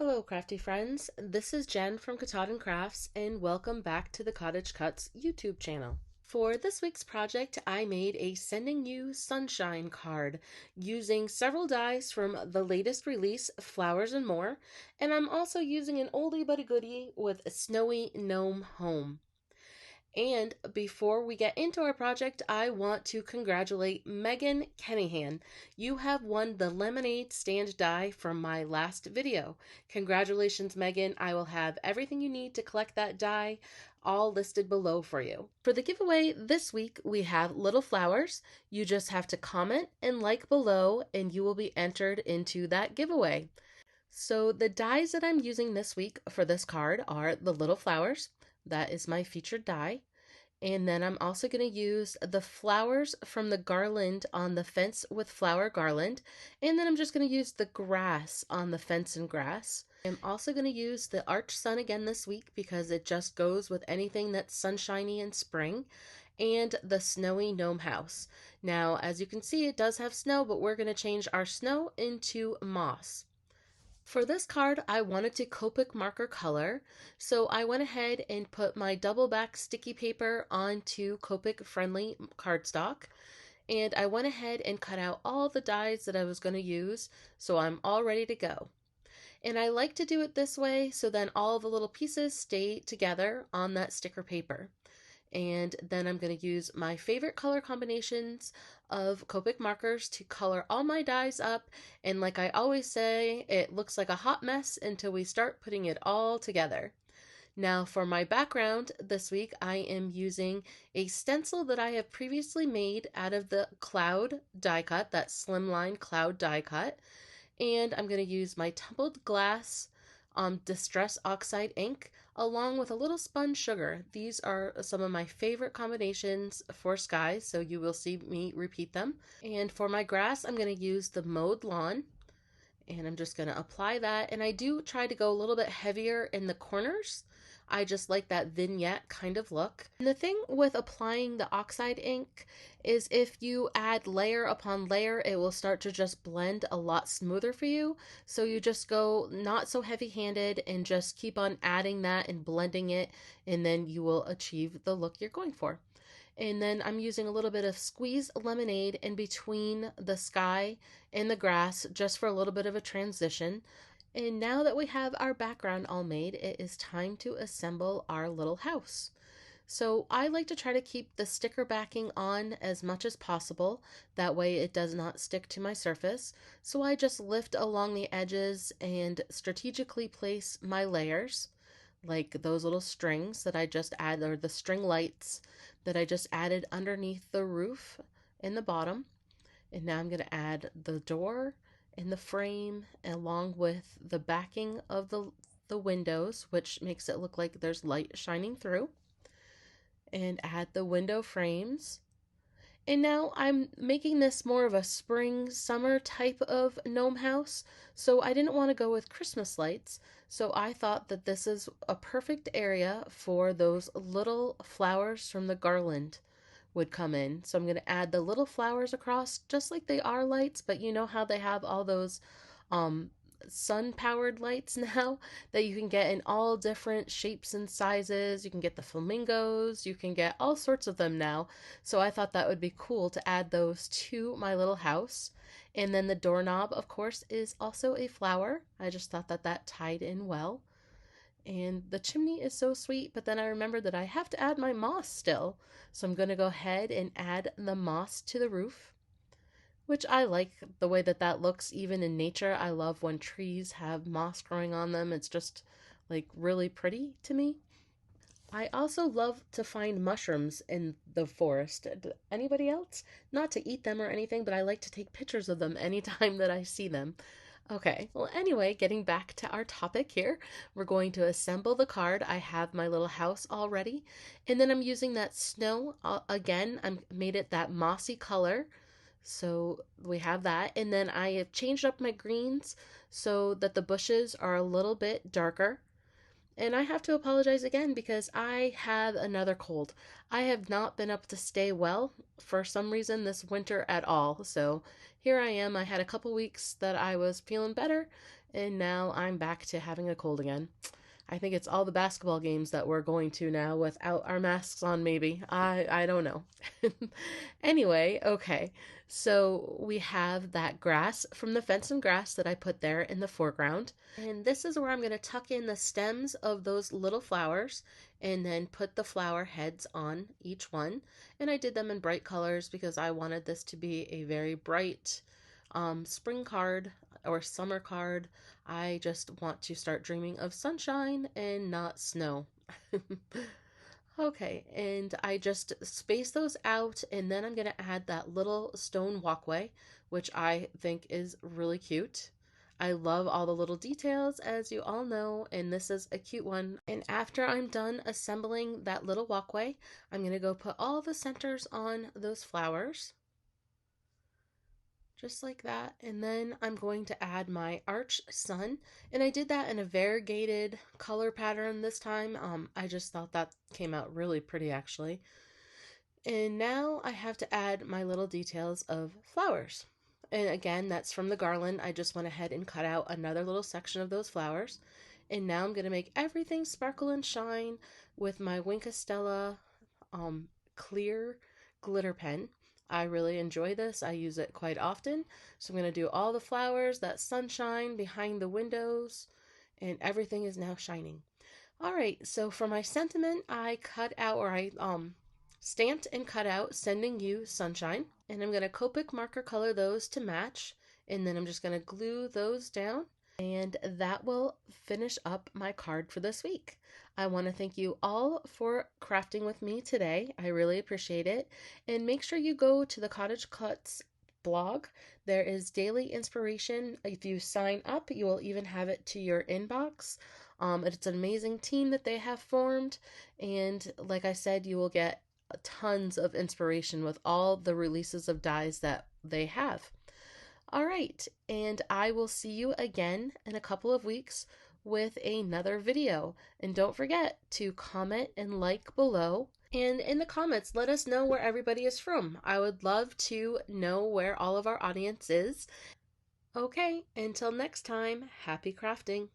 Hello Krafty Friends, this is Jen from Katahdin Krafts and welcome back to the Cottage Cutz YouTube channel. For this week's project, I made a Sending You Sunshine card using several dies from the latest release, Flowers and More, and I'm also using an oldie but a goodie with a snowy Gnome Home. And before we get into our project, I want to congratulate Meghan Kennihan. You have won the lemonade stand die from my last video. Congratulations, Meghan. I will have everything you need to collect that die all listed below for you. For the giveaway this week, we have little flowers. You just have to comment and like below and you will be entered into that giveaway. So the dies that I'm using this week for this card are the little flowers. That is my featured die. And then I'm also going to use the flowers from the Garland on the fence with flower garland. And then I'm just going to use the grass on the fence and grass. I'm also going to use the arch sun again this week because it just goes with anything that's sunshiny in spring. And the snowy gnome house. Now, as you can see, it does have snow, but we're going to change our snow into moss. For this card, I wanted to Copic marker color, so I went ahead and put my double back sticky paper onto Copic friendly cardstock, and I went ahead and cut out all the dies that I was going to use, so I'm all ready to go. And I like to do it this way so then all the little pieces stay together on that sticker paper. And then I'm going to use my favorite color combinations of Copic markers to color all my dies up. And like I always say, it looks like a hot mess until we start putting it all together. Now for my background this week, I am using a stencil that I have previously made out of the cloud die cut, that slimline cloud die cut. And I'm going to use my tumbled glass Distress Oxide ink along with a little spun sugar. These are some of my favorite combinations for skies, so you will see me repeat them. And for my grass, I'm going to use the mowed lawn, and I'm just going to apply that. And I do try to go a little bit heavier in the corners. I just like that vignette kind of look. And the thing with applying the oxide ink is if you add layer upon layer, it will start to just blend a lot smoother for you. So you just go not so heavy-handed and just keep on adding that and blending it, and then you will achieve the look you're going for. And then I'm using a little bit of squeezed lemonade in between the sky and the grass just for a little bit of a transition. And now that we have our background all made, it is time to assemble our little house. So I like to try to keep the sticker backing on as much as possible. That way it does not stick to my surface. So I just lift along the edges and strategically place my layers, like those little strings that I just added, or the string lights that I just added underneath the roof in the bottom. And now I'm going to add the door in the frame along with the backing of the windows, which makes it look like there's light shining through, and add the window frames. And now I'm making this more of a spring summer type of gnome house, so I didn't want to go with Christmas lights, so I thought that this is a perfect area for those little flowers from the garland would come in. So I'm going to add the little flowers across just like they are lights, but you know how they have all those sun-powered lights now that you can get in all different shapes and sizes. You can get the flamingos, you can get all sorts of them now. So I thought that would be cool to add those to my little house. And then the doorknob, of course, is also a flower. I just thought that that tied in well. And the chimney is so sweet, but then I remembered that I have to add my moss still. So I'm going to go ahead and add the moss to the roof, which I like the way that that looks even in nature. I love when trees have moss growing on them. It's just like really pretty to me. I also love to find mushrooms in the forest. Anybody else? Not to eat them or anything, but I like to take pictures of them anytime that I see them. Okay, well anyway, getting back to our topic here, we're going to assemble the card. I have my little house all ready, and then I'm using that snow again. I made it that mossy color, so we have that. And then I have changed up my greens so that the bushes are a little bit darker. And I have to apologize again because I have another cold. I have not been able to stay well for some reason this winter at all. So here I am. I had a couple weeks that I was feeling better, And now I'm back to having a cold again. I think it's all the basketball games that we're going to now without our masks on, maybe. I don't know. Anyway, okay. So we have that grass from the fence and grass that I put there in the foreground. And this is where I'm going to tuck in the stems of those little flowers and then put the flower heads on each one. And I did them in bright colors because I wanted this to be a very bright spring card or summer card. I just want to start dreaming of sunshine and not snow. Okay, and I just space those out, and then I'm going to add that little stone walkway, which I think is really cute. I love all the little details, as you all know, and this is a cute one. And after I'm done assembling that little walkway, I'm going to go put all the centers on those flowers. Just like that. And then I'm going to add my arch sun. And I did that in a variegated color pattern this time. I just thought that came out really pretty actually. And now I have to add my little details of flowers. And again, that's from the Garland. I just went ahead and cut out another little section of those flowers. And now I'm going to make everything sparkle and shine with my Wink Stella clear glitter pen. I really enjoy this. I use it quite often. So I'm going to do all the flowers, that sunshine behind the windows, and everything is now shining. All right, so for my sentiment, I cut out, or I stamped and cut out Sending You Sunshine. And I'm going to Copic marker color those to match. And then I'm just going to glue those down. And that will finish up my card for this week. I want to thank you all for crafting with me today. I really appreciate it. And make sure you go to the CottageCutz blog. There is daily inspiration. If you sign up, you will even have it to your inbox. It's an amazing team that they have formed. And like I said, you will get tons of inspiration with all the releases of dies that they have. All right, and I will see you again in a couple of weeks with another video. And don't forget to comment and like below. And in the comments, let us know where everybody is from. I would love to know where all of our audience is. Okay, until next time, happy crafting.